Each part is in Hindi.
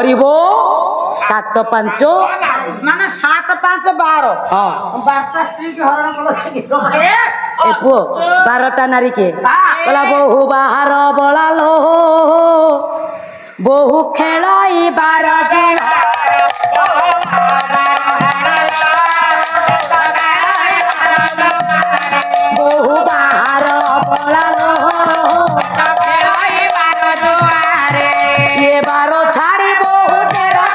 हरिबो 7 5 माने 7 5 12 हाँ 12टा स्त्री के हरण कल ए पुओ 12टा नारी के बोला बहु बाहर बलालो बहु खेलई 12 जुआ बहु बाहर बलालो ये 12 छाड़ी बहु तेरा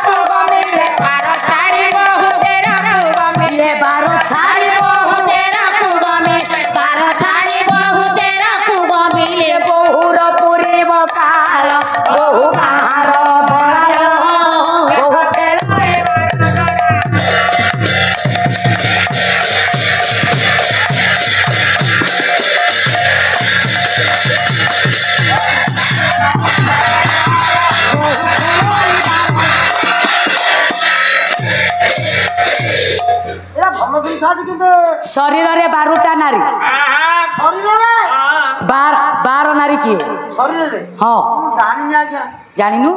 मिले 12 छाड़ी बहु तेरा ये 12 छाड़ी बहु तेरा मिले 12 छाड़ी बहु तेरा मिले बहुर पुरी बकाल बहु बाहर बलालो बहु खेलई एरा भलो दिन छाडी किते शरीर रे 12टा नारी शरीर रे 12 नारी की शरीर रे हाँ जानि ना क्या जानिनु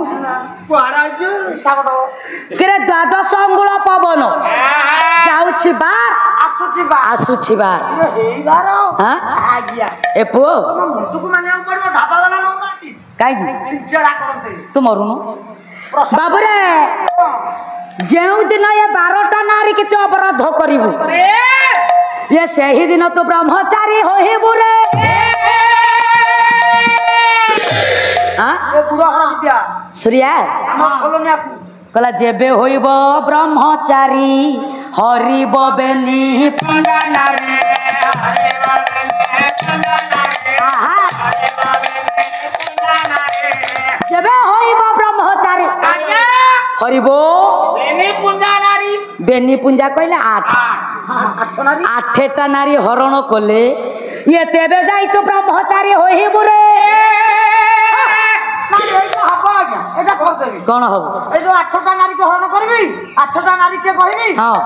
कुआरा जे हिसाब दो केरे द्वादश अंगुल पवन जाउछि बार आसुछि बार हेई बारो हाँ आ गया ए पुओ मुंडू को माने पड़ो ढाबा वाला न नाती काई चिचड़ा करते तू मरुनु बाबू रे जेउ दिन ये 12टा नारी के तो अपराध करिबु ये सही दिन तो ब्रह्मचारी होइबु रे हां ए बुढ़ा हरा विद्या सूर्या हम खोलने आकू कला जेबे होइब ब्रह्मचारी हरिब बेनी पुंडा नारी आहा जेबे होइब ब्रह्मचारी हरिबो बेनी पुंजा कहले 8 नारी 8टा नारी हरण कले ये तेबे जाई तो ब्रह्मचारी होइबु रे एटा कर देबी कोन हबो ए जो 8टा नारी के हरण करबी 8टा नारी के कहबी हां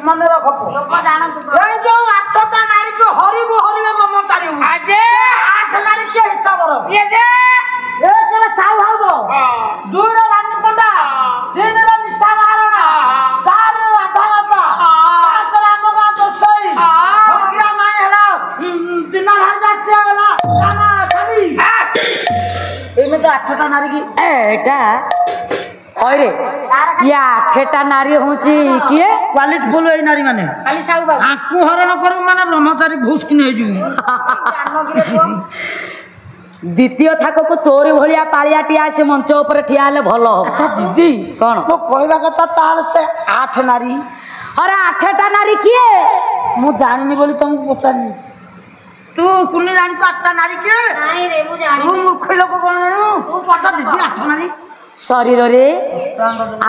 मन रखो लोक जान ए जो 8टा नारी के हरिबो ब्रह्मचारी आज 8 नारी के हिसाब रो ये जे एक रे साउ हाउ दो दुई रे रानी पंडा तीन रे निशा मारणा चार रे राधा माता पांच रे अमगा दसई भगिरा माय हला तीन भार जाछे हला रामा सभी एमे तो 8टा नारी की एटा होय रे या 8टा नारी होची किए क्वालिटी फुल ए नारी माने खाली साउ बाबू आकु हरण करू माने ब्रह्मचारी भूस कि नै जिवि द्वितीय थाक को तोरी भलिया पालियाटी आसे मंच ऊपर ठिया ले भलो अच्छा दीदी कोन मो कहबा कथा ताल से 8 नारी अरे 8टा नारी किए मु जानिनी बोली तुमको पचारनी तू कुनी जानि तो 8टा नारी के नहीं रे मु जानि तू मूर्ख लोक कोन जानु तू पचा दीदी 8 नारी शरीर रे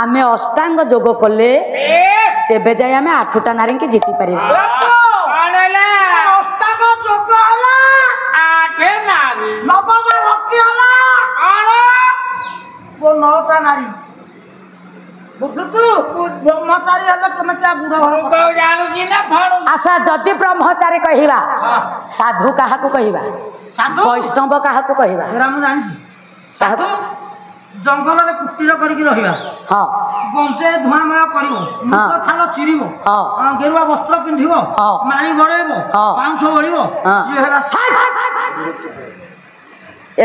आमे अष्टांग जोग कले तेबे जाय आमे 8टा नारी के जीति परिबो अष्टांग जोग हला 8 नारी नवदा भक्ति हला आना वो 9टा नारी बुझतु ब्रह्मचारी हला केमता बुढ़ा घर को जानु कि ना फाड़ू आशा जति ब्रह्मचारी कहिबा साधु काहा को कहिबा साधु वैष्णव काहा को कहिबा राम जानि साधु जंगल रे कुटीर करके रहिबा हां गंजे धुआमय करिवो मुख छाल चिरिवो हां गेरुआ वस्त्र पिंधिवो माणी गड़ेबो पांस बळिवो सिए हेला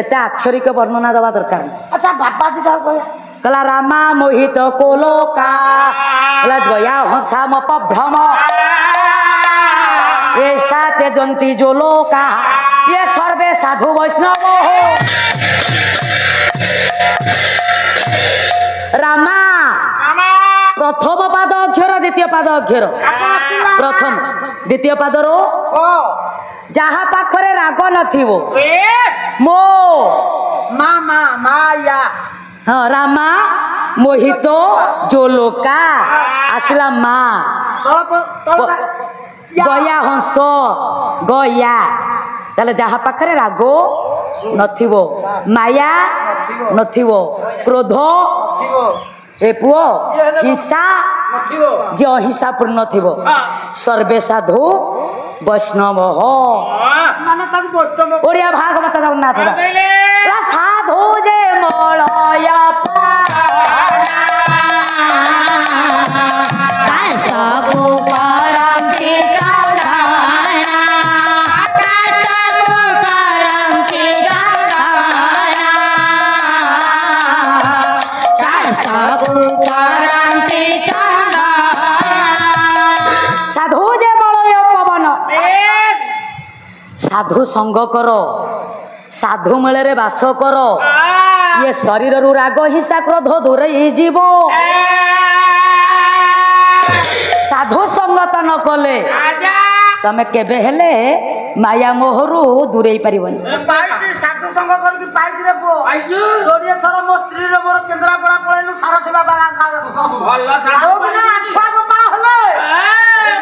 एते अक्षरिक वर्णना दवा दरकार अच्छा बाबा जी का कहया कला रामा मोहित कोलोका कला गया हंसा मपभ्रम ये साते जंती जो लोका ये सर्वे साधु वैष्णव हो रामा प्रथम पाद अक्षर द्वितीय पाद अक्षर प्रथम द्वितीय पाद रो जहा पाखरे राग नथिबो मो मामा माया हाँ रामा मोहित जो लोका आसला मा गया हंस गया ताले जहा पाखरे रागो नथिबो माया नथिबो क्रोध ए पुओ हिंसा जे अहिंसा पूर्ण थिबो सर्वे साधु वैष्णव हो ओडिया भागवत जगन्नाथ दास साधु जे मलया साधु संग कर साधु मेले बास कर ये शरीर रु राग हिंसा क्रोध दूर जीव साधु संगत न कले तमे केबे हेले माया मोहरु दूरे पारिबनी पाइछि साधु संग करके पाइछि रे पो जोड़िए थर मो स्त्री रे मोर केंद्रापड़ा पळैनु सारथी बाबा गास भल साधु बिना आठवा गोपाळ हले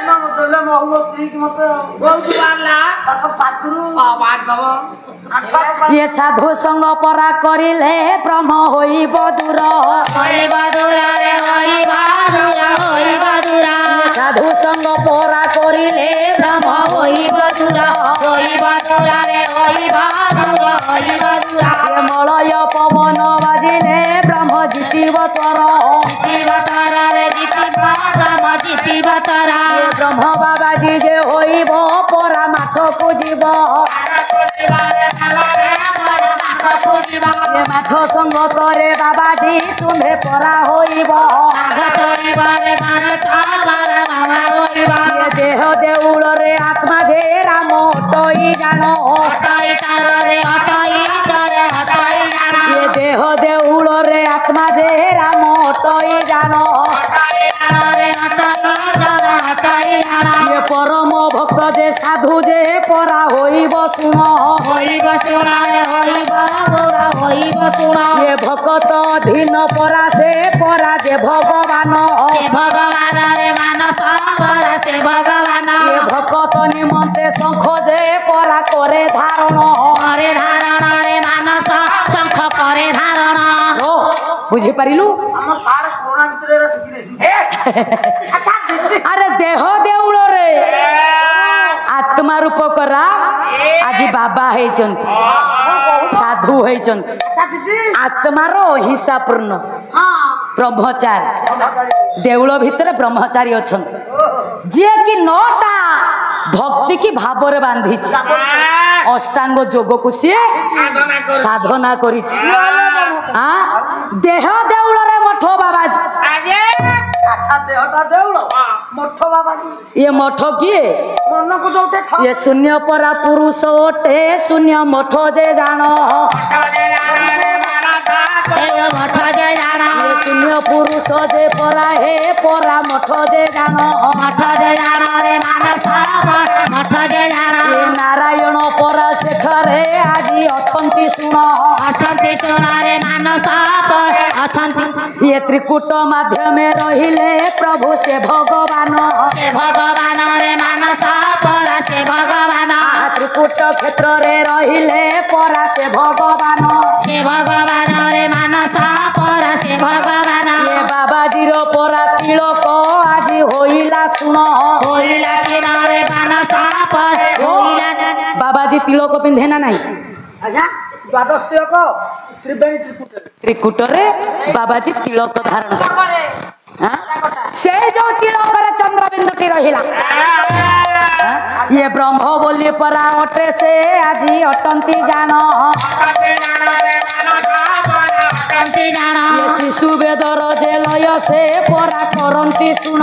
न मतले मो हो स्त्री की मत बहुत बारला तक पातुरु आवाज दबो आठवा गोपाळ ये साधु संग परा करिले ब्रह्म होइब दूर रे होइब दूर साधु संग परा करिले ब्रह्म होइब दूर रे होइब दूर मलय पवन बाजिले ब्रह्म जितिब तर रे जितिब ब्रह्म जितिब तर ब्रह्म बाबाजी जे होइब परा माथ को जीव माथ संग करे बाबाजी तुम्हें परा होइब देह देउल रे आत्मा जे राम हटई जान ये देह देउल रे आत्मा जे राम हटई जान ये परम भक्त जे साधु जे परा होइब सुन ये भक्त धीन परा से परा जे भगवान रे मानस से भगवान ये भक्त निमंते शंख जे परा करे धारण रे मानस शंख करे धारण बुझी पारिलु हम सारे कोरोना भितरे रे सिखि अच्छा अरे देह देउल रे आत्मा रूपक राम आज बाबा हेचंती साधु हेचंती आत्मार हिंसा पूर्ण ब्रह्मचारी देउल भितर ब्रह्मचारी अछंती जे कि नौटा भक्ति की भाव रे बांधी अष्टांग योग को सी साधना करी देह देउल रे मठ बाबाजी अच्छा देहटा देउल मठ बाबाजी ये मठ किए मन को जोते ये शून्य परा पुरुष ओटे शून्य मठ जे जान ये शून्य पुरुष जे परा हे परा मठ जे जान रे मानस मठ जे जान ये नारायण परा शेखरे आजी अछंती सुन रे मानस ये त्रिकूट माध्यमे रहिले प्रभु से भगवान रे मानस परा से भगवान त्रिकूट क्षेत्र रे रहिले परा से भगवान रे मानस परा से भगवान ये बाबाजी रो परा तिलक आज होइला सुन रे मानस पर बाबाजी तिलक पिंधे ना नहीं आज्ञा द्वादश तिलक त्रिवेणी त्रिकूट रे बाबाजी तिलक धारण करे से जो तिलक रे चंद्रबिंदुटी रहिला ये ब्रह्म बोली परा अटे से आजी अटंती जान ये शिशु वेदर जे लय से परा करंती सुन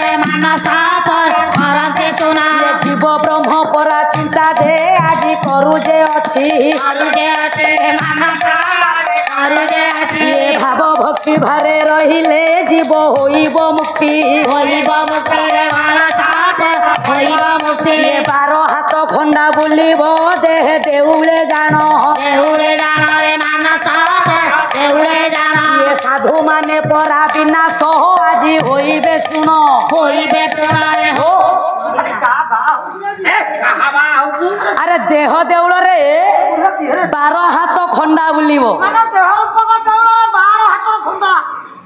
रे मानस करंती सुन ये जीव ब्रह्म परा चिंता जे आजी करू जे अछि मानस ये भाव भक्ति भारे रहिले जीव होइब मुक्ति रे मुक्ति ये 12 हाथ खंडा बुलिब देह देउले जान रे मानस ये साधु माने परा विनाश आजी होइबे सुन रे हो अरे देह देउल रे 12 हाथ खंडा बुलिब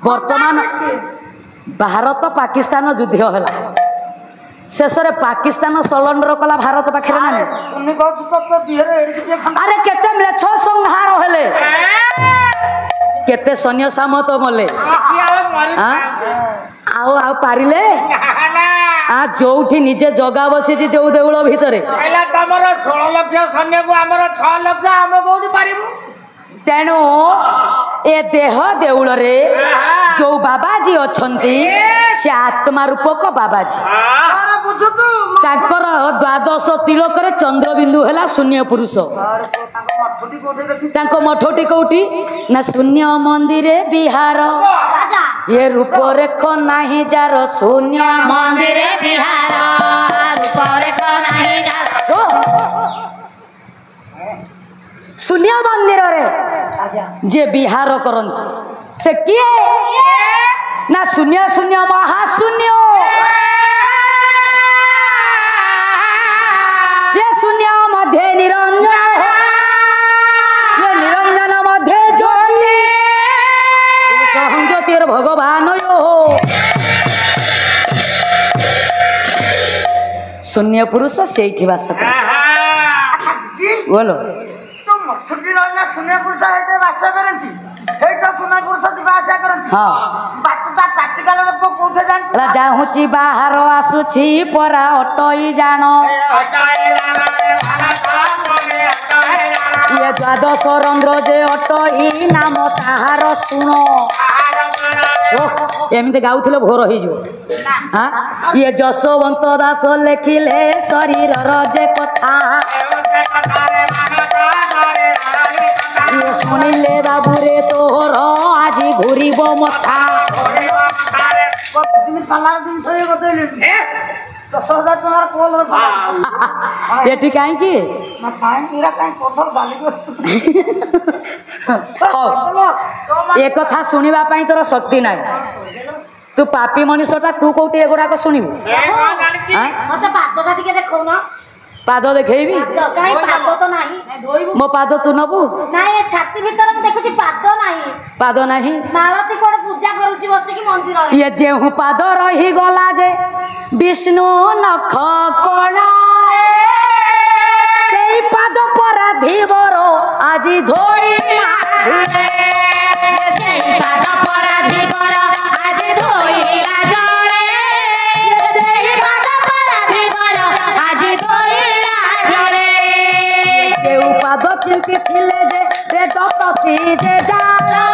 वर्तमान भारत पाकिस्तान युद्ध है शेष पाकिस्तान सरेंडर कला भारत पाखे ना अरे केते म्लेच्छ संहार हेले केते सैन्य सामत मले आ पारिले जोठी निजे जगा बसी जो देउल भितर 16 लक्ष सैन्य को आमर 6 लक्ष आम कोठी पारिबु तेणु ए देह देउल रे जो बाबाजी अछंती से आत्मा रूपक बाबाजी ତାଙ୍କର ଦ୍ୱାଦଶ ତିଳକରେ ଚନ୍ଦ୍ରବିନ୍ଦୁ ହେଲା ଶୂନ୍ୟ ପୁରୁଷ। ତାଙ୍କ ମଠଟି କୋଉଠି ନା ଶୂନ୍ୟ ମନ୍ଦିରେ ବିହାର ଏ ରୂପରେଖ ନାହିଁ ଯାର ଶୂନ୍ୟ ମନ୍ଦିରେ ବିହାର ରୂପରେଖ ନାହିଁ ଶୂନ୍ୟ ମନ୍ଦିରରେ ଯେ ବିହାର କରନ୍ତି ସେ କିଏ ନା ଶୂନ୍ୟ ଶୂନ୍ୟ ମହାଶୂନ୍ୟ ये शून्य मध्य निरंजन ये निरंजन मध्य ज्योति सहं ज्योतिर भगवान यो शून्य पुरुष से बास कर बोलो छुट्टी रहला शून्य पुरुष हेटे बास करंती हेटा शून्य पुरुष दिबा आशा करंती हां बाटुटा प्रैक्टिकल रे कोठे जान राजा हुची बाहर आसुची परा अटई जान ये द्वादश रंध्र जे अटई नाम ताहार शुण एमती गाउथिले भोर हो हाँ ये जशवंत दास लेखिले शरीर जे कथा ये शुणिले बाबूरे तोहर आज घूरीब मथा एटी कहीं ए कथा शुणा तोर शक्ति ना तू पापी मनीषटा तू कौटी एगुड़ाक शुणु पाद देखी मो पाद तू नबू छाती भीतर देखुची पाद नाही मालती कोन पूजा करूची बसिकी मंदिर ये जेहु पाद रही गला जे विष्णु नख कोण सेई पाद पराधीवर आज धोइला धिरे सेई पाद पराधीवर आज धोइला जळे सेई पाद पराधीवर आज धोइला धिरे केउ पाद चिंती थिले जे बेदपति जे जाला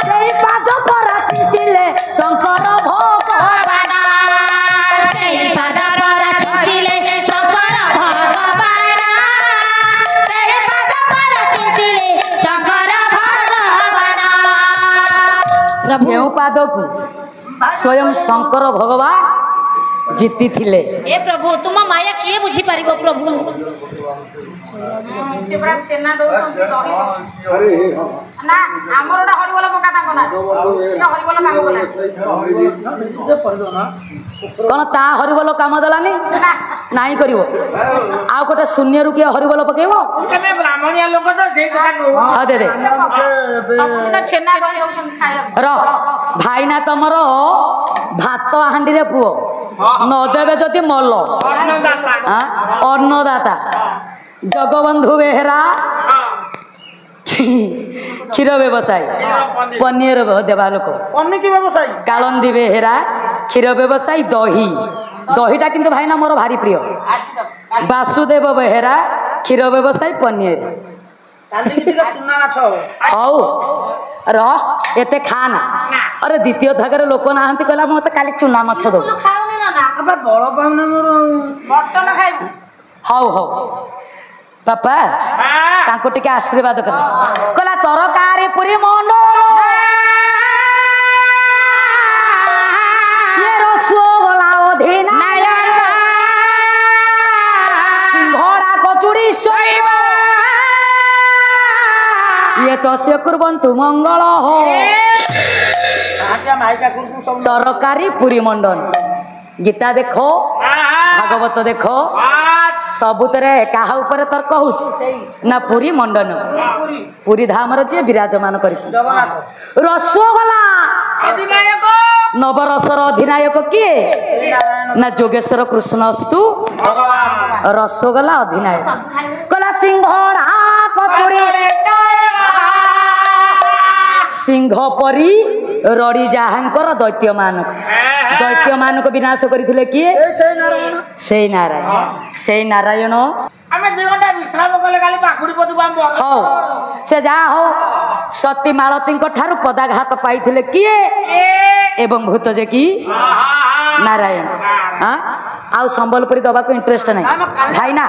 सेई पाद परा चिंतिले शंकर भगवान सेई पाद परा चिंतिले शंकर भगवान सेई पाद परा चिंतिले शंकर भगवान जेउ पाद को स्वयं शंकर भगवान जीति थिले ए प्रभु तुम माया किए बुझी पारिबो प्रभु से बड़ा सेना दो ना हमरडा हरिबोल पका ता कोना से हरिबोल काम कोना कौन ता हरिबोल काम दलानी नाही करिवो आ गोटे शून्य रु के हरिबोल पकेबो तमे ब्राह्मणिया लोक तो से कथा नो हां दे दे सब छेना गई होसन खाया र भाईना तमरो भात हांडी रे पुओ न देबे जति मल्ल हां अन्नदाता जगबंधु बेहरा क्षीर व्यवसायी पनीर देवा लोक पन्नी की व्यवसायी कालंदी बेहरा क्षीर व्यवसायी दही दहीटा किंतु भाईना मोर भारी प्रिय वासुदेव बेहरा क्षीर व्यवसायी पनीर हौ र एते खाना अरे द्वितीय थगरे लोक नाहंती कहला मते काली चुना माछ दो खाओनी ना ना अबे बड़ पाउने मोर मटन खाइबू हौ हौ पापा तांको टिके आशीर्वाद कर कहला तरकारी पुरी मंडल ये रसगोला अधिनायक सिंघड़ा कचुड़ी शैव ये तो से कुर्बन्तु मंगल हो तरकारी पुरी मंडन गीता देखो भागवत देखो सबुतरे काहा ऊपर तर्क होउछ ना पुरी मंडन पुरी धाम रे जे विराजमान करिछ रसगोला अधिनायक नवरसर अधिनायक किए ना जोगेश्वर कृष्णस्तु भगवान रसगोला अधिनायक कला सिंघड़ा कचुड़ी सिंह परी रड़ी जाहांकर दैत्य मानक विनाश करथिले किए से नारायण हमें 2 घंटा विश्राम कले खाली पाखुड़ी पदु हम हौ से जा हो सती मालती ठारू पदाघात पाइथिले किए एवं भूत जे की नारायण हाँ आउ संबलपुरी दबाक इंटरेस्ट नहीं भाई ना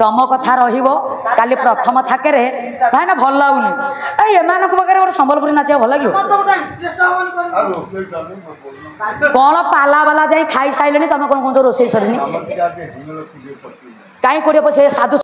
तुम कथा रहिबो काली प्रथम थाके भाई ना भल लगुनि एमान पाखे गोटे संबलपुरी नाचा भल लगे कौन पाला बाला जाई खाई सारे तुम कौन कौन रोसे सर कहीं कोड़े पछे साधु